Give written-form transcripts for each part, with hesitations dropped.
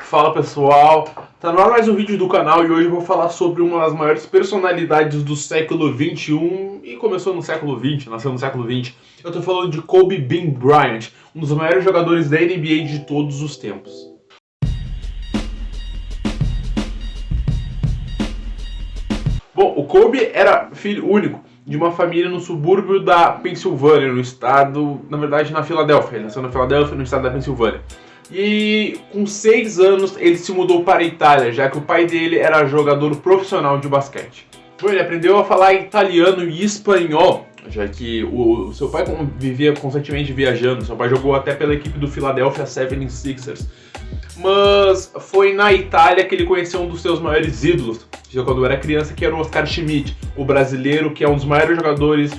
Fala pessoal, tá no ar mais um vídeo do canal e hoje eu vou falar sobre uma das maiores personalidades do século XXI e começou no século XX, nasceu no século XX. Eu tô falando de Kobe Bean Bryant, um dos maiores jogadores da NBA de todos os tempos. Bom, o Kobe era filho único de uma família no subúrbio da Pensilvânia, no estado, na verdade na Filadélfia. Ele nasceu na Filadélfia, no estado da Pensilvânia. E com 6 anos ele se mudou para a Itália, já que o pai dele era jogador profissional de basquete. Bom, ele aprendeu a falar italiano e espanhol, já que o seu pai vivia constantemente viajando. Seu pai jogou até pela equipe do Philadelphia 76ers. Mas foi na Itália que ele conheceu um dos seus maiores ídolos, já quando era criança, que era o Oscar Schmidt, o brasileiro, que é um dos maiores jogadores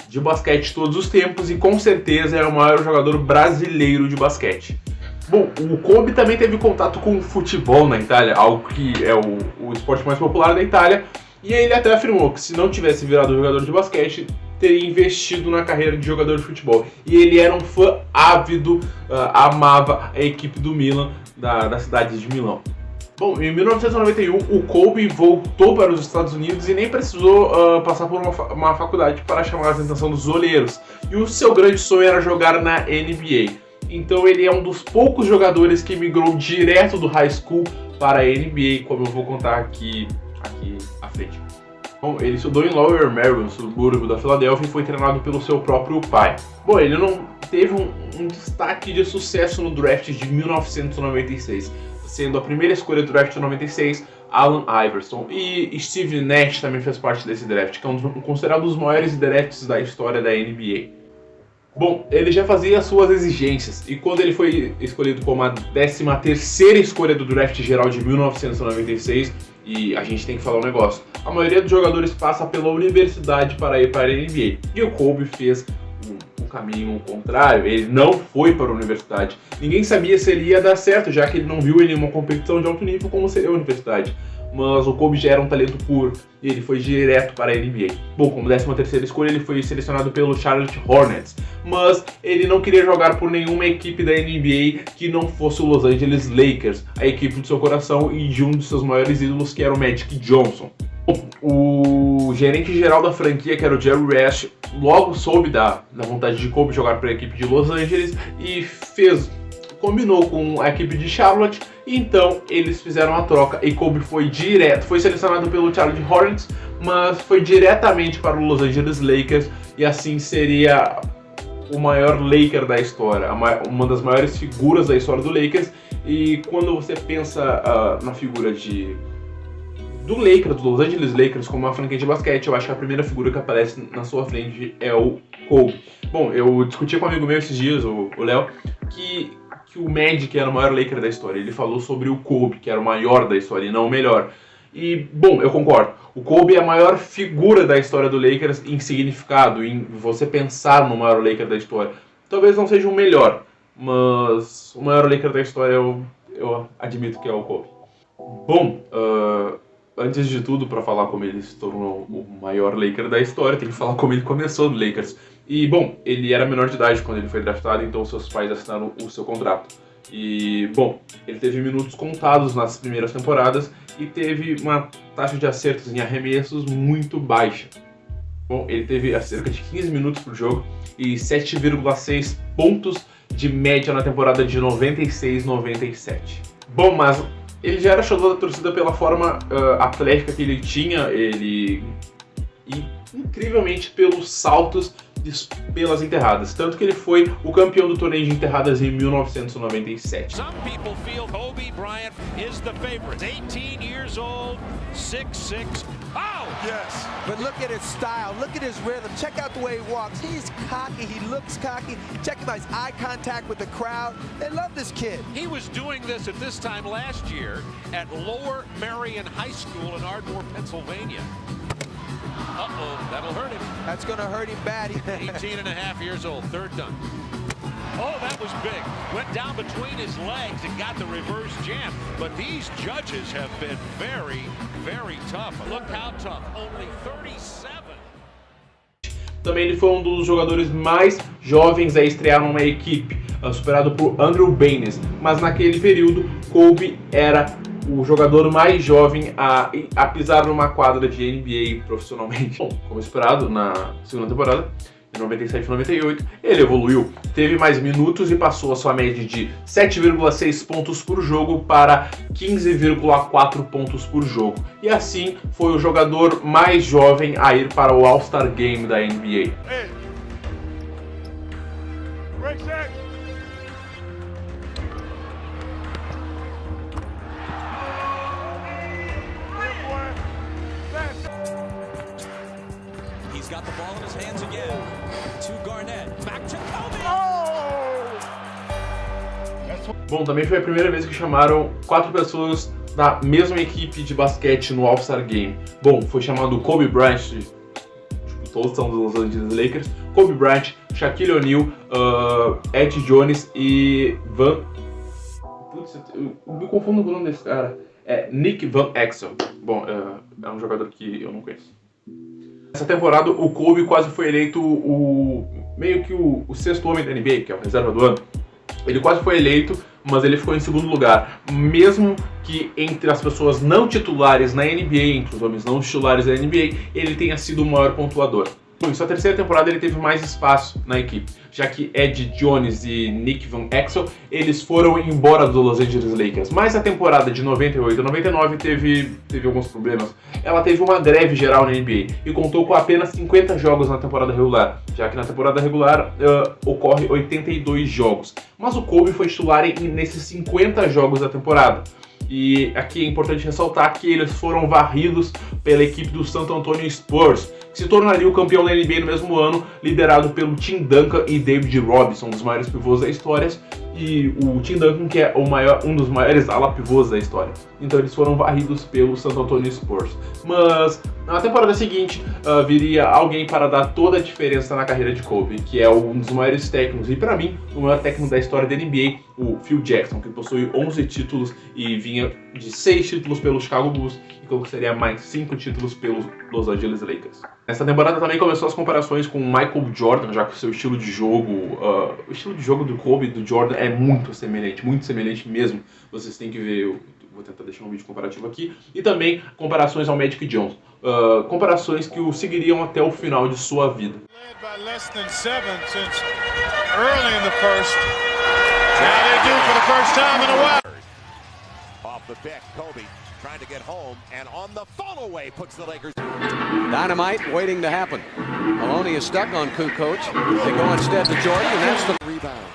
de basquete de todos os tempos e com certeza é o maior jogador brasileiro de basquete. Bom, o Kobe também teve contato com o futebol na Itália, algo que é o esporte mais popular da Itália, e ele até afirmou que se não tivesse virado jogador de basquete, teria investido na carreira de jogador de futebol. E ele era um fã ávido, amava a equipe do Milan, da cidade de Milão. Bom, em 1991 o Kobe voltou para os Estados Unidos e nem precisou passar por uma faculdade para chamar a atenção dos olheiros. E o seu grande sonho era jogar na NBA. Então ele é um dos poucos jogadores que migrou direto do high school para a NBA, como eu vou contar aqui à frente. Bom, ele estudou em Lower Merion, subúrbio da Filadélfia, e foi treinado pelo seu próprio pai. Bom, ele não teve um destaque de sucesso no draft de 1996. Sendo a primeira escolha do draft de 96, Allen Iverson. E Steve Nash também fez parte desse draft, que é considerado um dos maiores drafts da história da NBA. Bom, ele já fazia suas exigências, e quando ele foi escolhido como a 13ª escolha do draft geral de 1996, e a gente tem que falar um negócio, a maioria dos jogadores passa pela universidade para ir para a NBA, e o Kobe fez o caminho contrário. Ele não foi para a universidade. Ninguém sabia se ele ia dar certo, já que ele não viu em nenhuma competição de alto nível como seria a universidade. Mas o Kobe já era um talento puro e ele foi direto para a NBA. Bom, como 13ª escolha, ele foi selecionado pelo Charlotte Hornets, mas ele não queria jogar por nenhuma equipe da NBA que não fosse o Los Angeles Lakers, a equipe do seu coração e de um de seus maiores ídolos, que era o Magic Johnson. O gerente geral da franquia, que era o Jerry West, logo soube da vontade de Kobe jogar para a equipe de Los Angeles e combinou com a equipe de Charlotte. Então eles fizeram a troca e Kobe foi selecionado pelo Charlotte Hornets, mas foi diretamente para o Los Angeles Lakers, e assim seria o maior Laker da história, uma das maiores figuras da história do Lakers. E quando você pensa na figura do Lakers, do Los Angeles Lakers, como uma franquia de basquete, eu acho que a primeira figura que aparece na sua frente é o Kobe. Bom, eu discuti com um amigo meu esses dias, o Léo, que o Magic era o maior Laker da história. Ele falou sobre o Kobe, que era o maior da história e não o melhor. E, bom, eu concordo. O Kobe é a maior figura da história do Lakers em significado, em você pensar no maior Laker da história. Talvez não seja o melhor, mas o maior Laker da história eu admito que é o Kobe. Bom, antes de tudo, para falar como ele se tornou o maior Laker da história, tem que falar como ele começou no Lakers. E, bom, ele era menor de idade quando ele foi draftado, então seus pais assinaram o seu contrato. E, bom, ele teve minutos contados nas primeiras temporadas e teve uma taxa de acertos em arremessos muito baixa. Bom, ele teve cerca de 15 minutos por jogo e 7,6 pontos de média na temporada de 96-97. Bom, mas ele já era xodó da torcida pela forma atlética que ele tinha, e incrivelmente pelos saltos pelas enterradas, tanto que ele foi o campeão do torneio de enterradas em 1997. Some people feel Kobe Bryant is the favorite. 18 years old, 6'6". Oh! Yes. But look at his style, look at his rhythm. Check out the way he walks. He's cocky, he looks cocky. Check him out, his eye contact with the crowd. They love this kid. He was doing this at this time last year at Lower Merion High School in Ardmore, Pennsylvania. Uh-oh, that'll hurt him. That's going to hurt him bad. 18 and a half years old, third done. Oh, that was big. Went down between his legs and got the reverse jam. But these judges have been very, very tough. Look how tough. Only 37. Também ele foi um dos jogadores mais jovens a estrear numa equipe, superado por Andrew Baines. Mas naquele período, Kobe era o jogador mais jovem a pisar numa quadra de NBA profissionalmente. Bom, como esperado, na segunda temporada, de 97 e 98, ele evoluiu, teve mais minutos e passou a sua média de 7,6 pontos por jogo para 15,4 pontos por jogo. E assim foi o jogador mais jovem a ir para o All-Star Game da NBA. Hey. He's got the ball in his hands again. To Garnett. Back to Kobe. Bom, também foi a primeira vez que chamaram 4 pessoas da mesma equipe de basquete no All-Star Game. Bom, foi chamado Kobe Bryant, todos são dos Los Angeles Lakers, Kobe Bryant, Shaquille O'Neal, Ed Jones e Putz, eu me confundo com o nome desse cara. É Nick Van Exel. Bom, é um jogador que eu não conheço. Nessa temporada, o Kobe quase foi eleito meio que o sexto homem da NBA, que é o reserva do ano. Ele quase foi eleito, mas ele ficou em segundo lugar. Mesmo que entre as pessoas não titulares na NBA, entre os homens não titulares da NBA, ele tenha sido o maior pontuador. Em sua terceira temporada ele teve mais espaço na equipe, já que Ed Jones e Nick Van Exel, eles foram embora do Los Angeles Lakers. Mas a temporada de 98 e 99 teve alguns problemas. Ela teve uma greve geral na NBA e contou com apenas 50 jogos na temporada regular, já que na temporada regular ocorre 82 jogos. Mas o Kobe foi titular nesses 50 jogos da temporada. E aqui é importante ressaltar que eles foram varridos pela equipe do San Antonio Spurs, que se tornaria o campeão da NBA no mesmo ano, liderado pelo Tim Duncan e David Robinson, um dos maiores pivôs da história, e o Tim Duncan, que é um dos maiores ala-pivôs da história. Então eles foram varridos pelo San Antonio Spurs. Mas na temporada seguinte viria alguém para dar toda a diferença na carreira de Kobe, que é um dos maiores técnicos, e para mim, o maior técnico da história da NBA, o Phil Jackson, que possui 11 títulos e vinha de 6 títulos pelo Chicago Bulls e conquistaria mais 5 títulos pelos Los Angeles Lakers. Nessa temporada também começou as comparações com o Michael Jordan, já que o seu estilo de jogo, o estilo de jogo do Kobe e do Jordan é muito semelhante mesmo. Vocês têm que ver, vou tentar deixar um vídeo comparativo aqui, e também comparações ao Magic Johnson, comparações que o seguiriam até o final de sua vida. Trying to get home, and on the follow-away puts the Lakers. Dynamite waiting to happen. Maloney is stuck on Kukoc. They go instead to Jordan, and that's the rebound.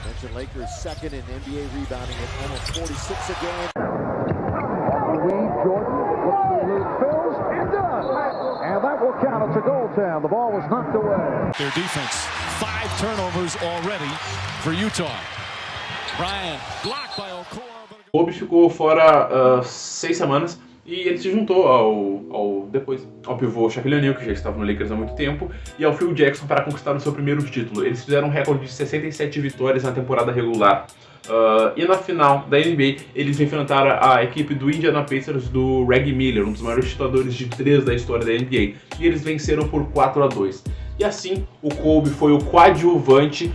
Mentioned Lakers second in NBA rebounding at almost 46 a game. Jordan looks to lose Phils and does, and that will count. It's a goal town. The ball was knocked away. Their defense, 5 turnovers already for Utah. Bryant blocked by Okoro. Kobe ficou fora 6 semanas e ele se juntou ao pivô Shaquille O'Neal, que já estava no Lakers há muito tempo, e ao Phil Jackson para conquistar o seu primeiro título. Eles fizeram um recorde de 67 vitórias na temporada regular. E na final da NBA, eles enfrentaram a equipe do Indiana Pacers do Reggie Miller, um dos maiores chutadores de 3 da história da NBA, e eles venceram por 4-2. E assim, o Kobe foi o coadjuvante,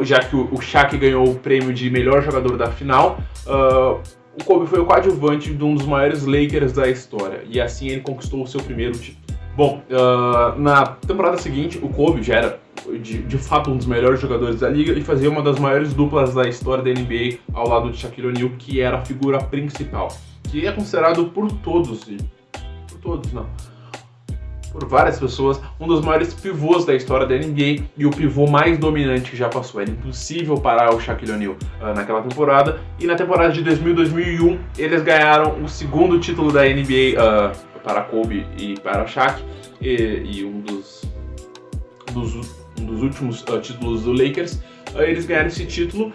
já que o Shaq ganhou o prêmio de melhor jogador da final, o Kobe foi o coadjuvante de um dos maiores Lakers da história, e assim ele conquistou o seu primeiro título. Bom, na temporada seguinte, o Kobe já era de fato um dos melhores jogadores da liga e fazia uma das maiores duplas da história da NBA ao lado de Shaquille O'Neal, que era a figura principal, que é considerado por várias pessoas, um dos maiores pivôs da história da NBA e o pivô mais dominante que já passou. Era impossível parar o Shaquille O'Neal naquela temporada. E na temporada de 2000-2001, eles ganharam o segundo título da NBA para Kobe e para Shaq, e um dos últimos títulos do Lakers. Eles ganharam esse título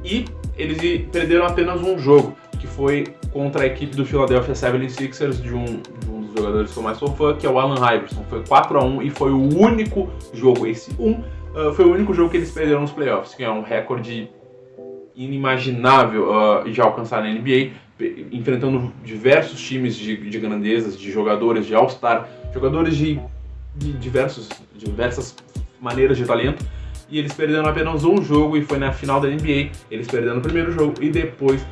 e eles perderam apenas um jogo, que foi contra a equipe do Philadelphia 76ers, de um dos jogadores que eu mais sou fã, que é o Allen Iverson. Foi 4-1 e foi o único jogo, foi o único jogo que eles perderam nos playoffs, que é um recorde inimaginável de alcançar na NBA, enfrentando diversos times de grandezas, de jogadores de All-Star, jogadores de diversas maneiras de talento, e eles perderam apenas um jogo, e foi na final da NBA. Eles perderam o primeiro jogo e depois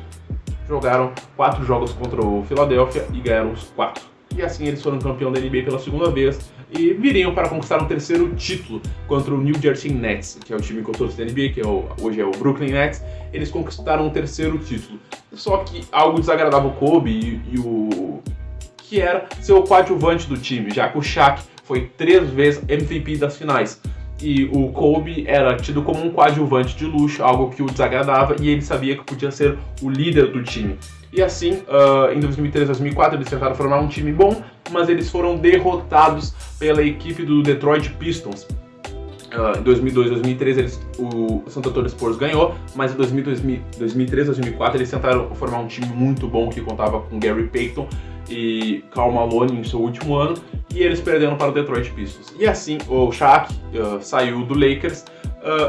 jogaram 4 jogos contra o Philadelphia e ganharam os 4. E assim eles foram campeão da NBA pela segunda vez e viriam para conquistar um terceiro título contra o New Jersey Nets, que é o time que eu torço da NBA, que hoje é o Brooklyn Nets. Eles conquistaram um terceiro título. Só que algo desagradava o Kobe que era ser o coadjuvante do time, já que o Shaq foi 3 vezes MVP das finais. E o Kobe era tido como um coadjuvante de luxo, algo que o desagradava, e ele sabia que podia ser o líder do time. E assim, em 2003 e 2004, eles tentaram formar um time bom, mas eles foram derrotados pela equipe do Detroit Pistons. Em 2002 e 2003 o San Antonio Spurs ganhou, mas em 2003 e 2004 eles tentaram formar um time muito bom que contava com Gary Payton e Karl Malone em seu último ano, e eles perderam para o Detroit Pistons. E assim, o Shaq saiu do Lakers,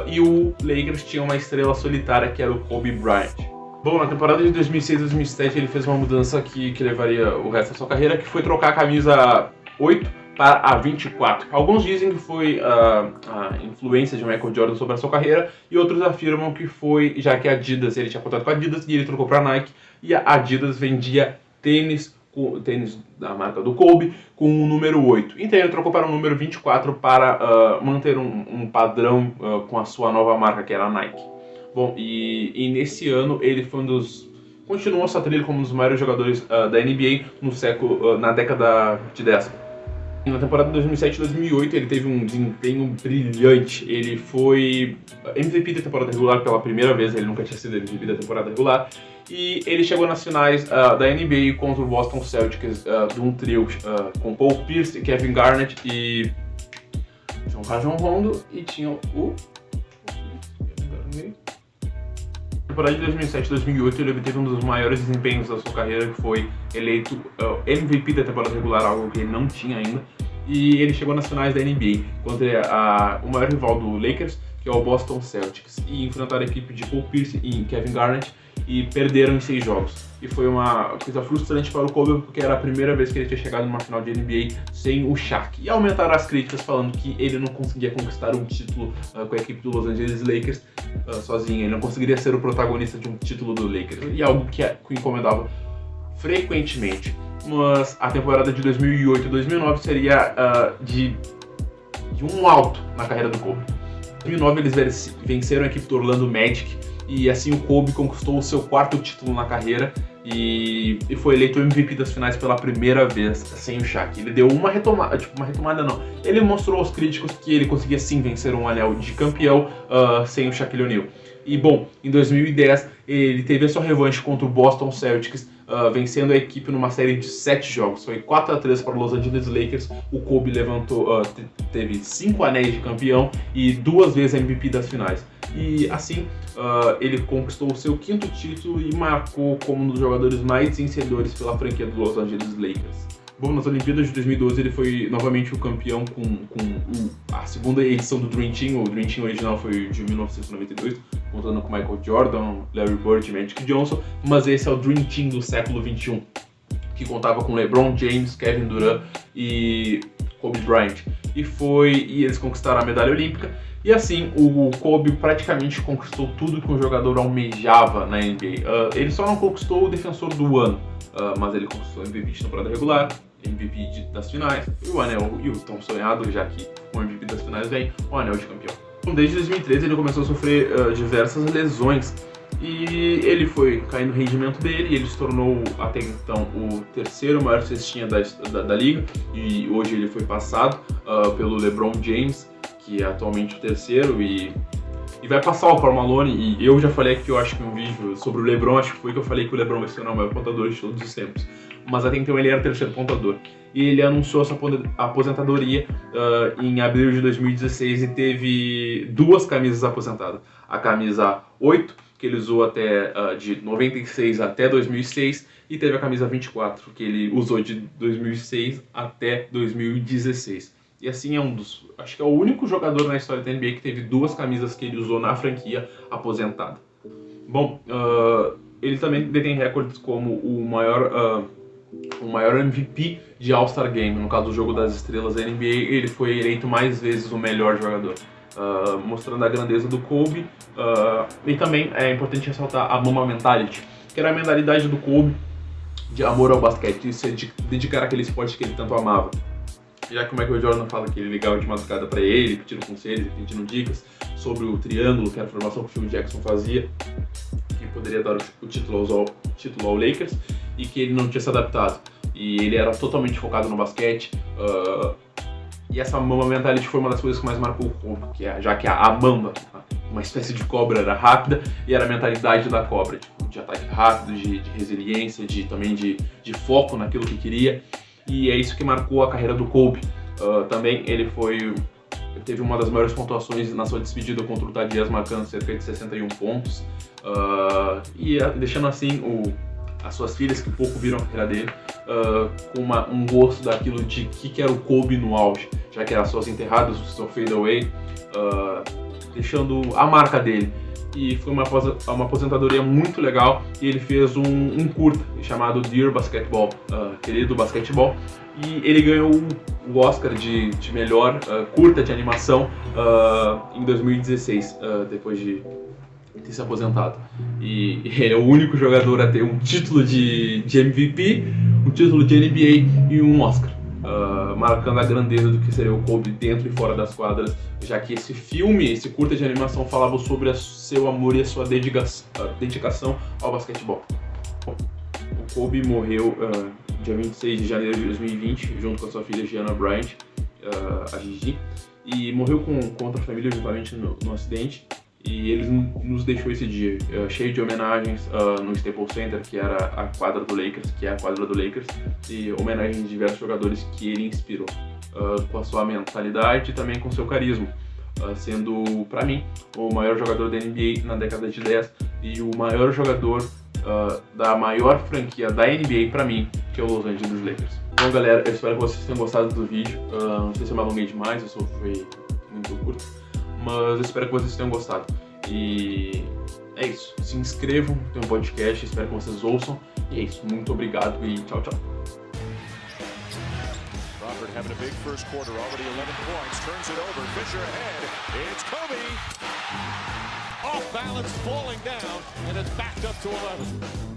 e o Lakers tinha uma estrela solitária que era o Kobe Bryant. Bom, na temporada de 2006 e 2007 ele fez uma mudança que levaria o resto da sua carreira, que foi trocar a camisa 8 para a 24. Alguns dizem que foi a influência de Michael Jordan sobre a sua carreira, e outros afirmam que foi, já que a Adidas, ele tinha contrato com a Adidas e ele trocou para a Nike, e a Adidas vendia tênis da marca do Kobe com o número 8. Então ele trocou para o número 24 para manter um padrão com a sua nova marca, que era a Nike. Bom, e nesse ano ele foi continuou sua trilha como um dos maiores jogadores da NBA na década de 10. Na temporada 2007-2008 ele teve um desempenho brilhante. Ele foi MVP da temporada regular pela primeira vez, ele nunca tinha sido MVP da temporada regular. E ele chegou nas finais da NBA contra o Boston Celtics de um trio com Paul Pierce, Kevin Garnett e John Rajon Rondo, e tinha o... Na temporada de 2007-2008 ele obteve um dos maiores desempenhos da sua carreira, que foi eleito MVP da temporada regular, algo que ele não tinha ainda. E ele chegou nas finais da NBA contra o maior rival do Lakers, que é o Boston Celtics, e enfrentaram a equipe de Paul Pierce e Kevin Garnett e perderam em 6 jogos. E foi uma coisa frustrante para o Kobe, porque era a primeira vez que ele tinha chegado numa final de NBA sem o Shaq. E aumentaram as críticas falando que ele não conseguia conquistar um título com a equipe do Los Angeles Lakers sozinho. Ele não conseguiria ser o protagonista de um título do Lakers. E algo que o incomodava frequentemente. Mas a temporada de 2008 e 2009 seria de um alto na carreira do Kobe. Em 2009 eles venceram a equipe do Orlando Magic, e assim o Kobe conquistou o seu 4º título na carreira e foi eleito MVP das finais pela primeira vez sem o Shaq. Ele deu uma retomada não. Ele mostrou aos críticos que ele conseguia sim vencer um anel de campeão sem o Shaquille O'Neal. E bom, em 2010 ele teve a sua revanche contra o Boston Celtics, vencendo a equipe numa série de 7 jogos. Foi 4-3 para o Los Angeles Lakers. O Kobe teve 5 anéis de campeão e 2 vezes MVP das finais. E assim, ele conquistou o seu 5º título e marcou como um dos jogadores mais vencedores pela franquia do Los Angeles Lakers. Bom, nas Olimpíadas de 2012 ele foi novamente o campeão com a segunda edição do Dream Team. O Dream Team original foi de 1992, contando com Michael Jordan, Larry Bird e Magic Johnson, mas esse é o Dream Team do século XXI, que contava com LeBron James, Kevin Durant e Kobe Bryant. E eles conquistaram a medalha olímpica. E assim, o Kobe praticamente conquistou tudo que um jogador almejava na NBA. Ele só não conquistou o defensor do ano, mas ele conquistou o MVP de temporada regular, MVP das finais, e o anel, e o tão sonhado, já que o MVP das finais vem, o anel de campeão. Desde 2013 ele começou a sofrer diversas lesões, e ele foi caindo o rendimento dele, e ele se tornou até então o 3º maior cestinha da liga, e hoje ele foi passado pelo LeBron James, que é atualmente o 3º, e vai passar o Karl Malone. E eu já falei aqui, eu acho que um vídeo sobre o LeBron, acho que foi que eu falei que o LeBron vai se tornar o maior pontador de todos os tempos, mas até então ele era o 3º pontador, e ele anunciou sua aposentadoria em abril de 2016 e teve 2 camisas aposentadas. A camisa 8, que ele usou até de 96 até 2006, e teve a camisa 24, que ele usou de 2006 até 2016. E assim acho que é o único jogador na história da NBA que teve 2 camisas que ele usou na franquia aposentada. Bom, ele também detém recordes como o maior MVP de All-Star Game. No caso do Jogo das Estrelas da NBA, ele foi eleito mais vezes o melhor jogador, mostrando a grandeza do Kobe. E também é importante ressaltar a Mamba Mentality, que era a mentalidade do Kobe de amor ao basquete, de se dedicar àquele esporte que ele tanto amava. Já que o Michael Jordan fala que ele ligava de madrugada para ele, pedindo conselhos e pedindo dicas sobre o triângulo, que era a formação que o Phil Jackson fazia, que poderia dar o título ao Lakers, e que ele não tinha se adaptado. E ele era totalmente focado no basquete. E essa Mamba Mentality foi uma das coisas que mais marcou o Kobe, já que a Mamba, uma espécie de cobra, era rápida, e era a mentalidade da cobra, de ataque rápido, de resiliência, também de foco naquilo que queria. E é isso que marcou a carreira do Kobe. Também ele teve uma das maiores pontuações na sua despedida contra o Utah Jazz, marcando cerca de 61 pontos. E deixando assim as suas filhas, que pouco viram a carreira dele, com um gosto daquilo de que era o Kobe no auge, já que eram suas enterradas, o seu fadeaway, deixando a marca dele. E foi uma aposentadoria muito legal, e ele fez um curta chamado Dear Basketball, Querido Basquetebol, e ele ganhou o Oscar de melhor curta de animação em 2016, depois de ter se aposentado. E ele é o único jogador a ter um título de MVP, um título de NBA e um Oscar, marcando a grandeza do que seria o Kobe dentro e fora das quadras, já que esse curta de animação falava sobre seu amor e a sua dedicação ao basquetebol. O Kobe morreu dia 26 de janeiro de 2020, junto com a sua filha Gianna Bryant, a Gigi, e morreu com outra família juntamente no acidente. E ele nos deixou esse dia cheio de homenagens no Staples Center, que era a quadra do Lakers, que é a quadra do Lakers, e homenagens de diversos jogadores que ele inspirou, com a sua mentalidade e também com seu carisma, sendo, para mim, o maior jogador da NBA na década de 10 e o maior jogador da maior franquia da NBA, para mim, que é o Los Angeles Lakers. Bom, galera, eu espero que vocês tenham gostado do vídeo. Não sei se eu me alonguei demais, eu foi muito curto, mas eu espero que vocês tenham gostado. E é isso. Se inscrevam, tem um podcast, espero que vocês ouçam. E é isso. Muito obrigado e tchau, tchau. Crawford having a big first quarter, already 11 points, turns it over, Fisher ahead, it's Kobe! Off balance, falling down, and it's backed up to 11.